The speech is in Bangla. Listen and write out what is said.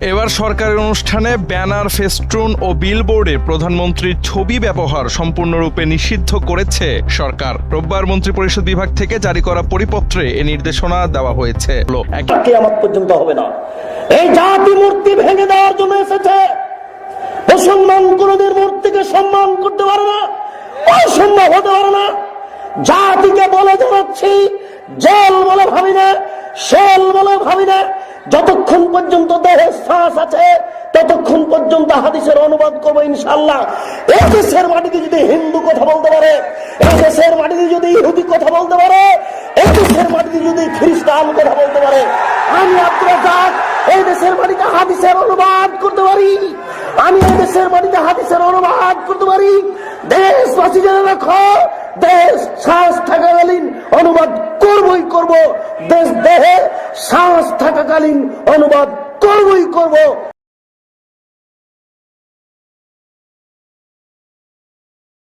এবার সরকারের অনুষ্ঠানে ব্যানার, ফেস্টুন ও বিলবোর্ডে প্রধানমন্ত্রীর ছবি ব্যবহার সম্পূর্ণরূপে নিষিদ্ধ করেছে সরকার। রোববার মন্ত্রিপরিষদ বিভাগ থেকে জারি করা পরিপত্রে এ নির্দেশনা দেওয়া হয়েছে। কিয়ামত পর্যন্ত হবে না। এই জাতি মূর্তি ভেঙে দেওয়ার জন্য এসেছে। মুসলমান কোনদিন মূর্তিকে সম্মান করতে পারে না, অসম্ভব হতে পারে না। জাতিকে বলে জানাচ্ছি, জেল বলে ভাবি না, শেল বলে ভাবি না। যতক্ষণ পর্যন্ত দেহে শ্বাস আছে ততক্ষণ পর্যন্ত হাদিসের অনুবাদ করবো ইনশাআল্লাহ। এই দেশের মাটিতে যদি হিন্দু কথা বলতে পারে, এই দেশের মাটিতে যদি ইহুদি কথা বলতে পারে, এই দেশের মাটিতে যদি খ্রিস্টান কথা বলতে পারে, আমি আব্দুল রাজ্জাক এই দেশের মাটিতে হাদিসের অনুবাদ করতে পারি। আমি এই দেশের মাটিতে হাদিসের অনুবাদ করতে পারি। দেশবাসী জেনে রাখো, দেশ শ্বাস থাকাকালীন অনুবাদ করবই করব। দেহে শ্বাস থাকাকালীন অনুবাদ করবই করব।